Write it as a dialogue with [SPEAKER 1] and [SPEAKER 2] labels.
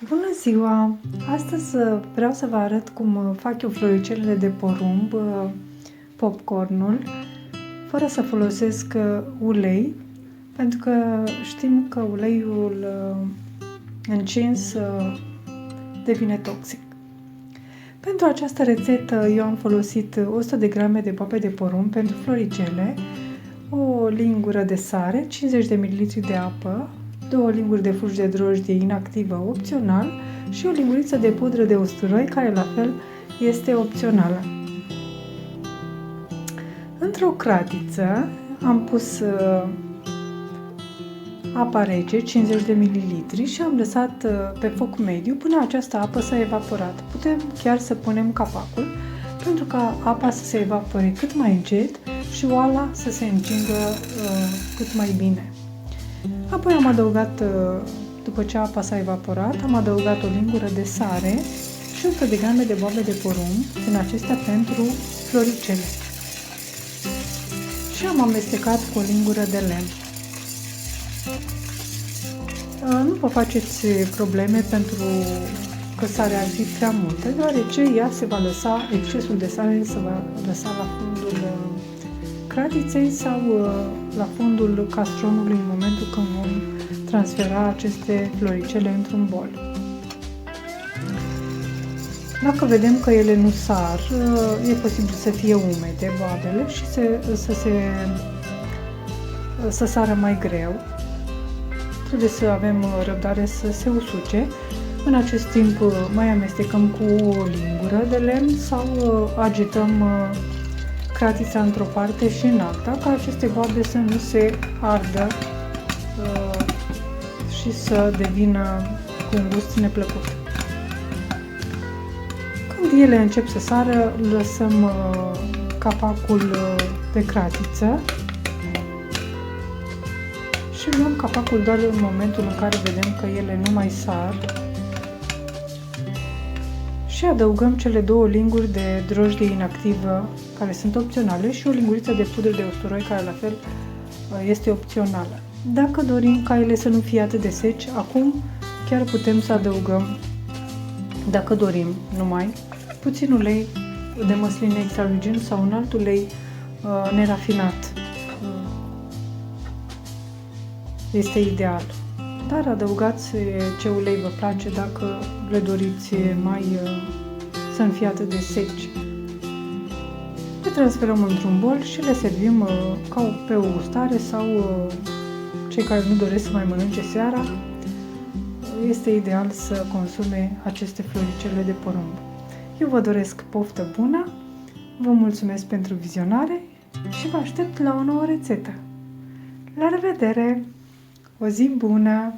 [SPEAKER 1] Bună ziua! Astăzi vreau să vă arăt cum fac eu floricelele de porumb, popcornul, fără să folosesc ulei, pentru că știm că uleiul încins devine toxic. Pentru această rețetă eu am folosit 100 de grame de boabe de porumb pentru floricele, o lingură de sare, 50 de ml de apă, 2 linguri de fulgi de drojdie inactivă opțional și o linguriță de pudră de usturoi, care la fel este opțională. Într-o cratiță am pus apa rece, 50 de ml, și am lăsat pe foc mediu până această apă s-a evaporat. Putem chiar să punem capacul pentru ca apa să se evapore cât mai încet și oala să se încingă cât mai bine. Apoi am adăugat, după ce apa s-a evaporat, am adăugat o lingură de sare și 100 de grame de boabe de porumb, din acestea pentru floricele. Și am amestecat cu o lingură de lemn. Nu vă faceți probleme pentru că sarea ar fi prea multă, deoarece ea se va lăsa, excesul de sare se va lăsa la fundul cratiței sau la fundul castronului în momentul când vom transfera aceste floricele într-un bol. Dacă vedem că ele nu sar, e posibil să fie umede boabele și să sară mai greu. Trebuie să avem răbdare să se usuce. În acest timp mai amestecăm cu o lingură de lemn sau agităm cratița într-o parte și în alta, ca aceste boabe să nu se ardă și să devină cu un gust neplăcut. Când ele încep să sară, lăsăm capacul pe cratiță și luăm capacul doar în momentul în care vedem că ele nu mai sar și adăugăm cele 2 linguri de drojdie inactivă, care sunt opționale, și o linguriță de pudră de usturoi, care la fel este opțională. Dacă dorim ca ele să nu fie atât de seci, acum chiar putem să adăugăm, dacă dorim numai, puțin ulei de măsline extra virgin sau un alt ulei nerafinat. Este ideal. Dar adăugați ce ulei vă place dacă le doriți să nu fie atât de seci. Le transferăm într-un bol și le servim ca pe o gustare sau cei care nu doresc să mai mănânce seara. Este ideal să consume aceste floricele de porumb. Eu vă doresc poftă bună, vă mulțumesc pentru vizionare și vă aștept la o nouă rețetă. La revedere! O zi bună!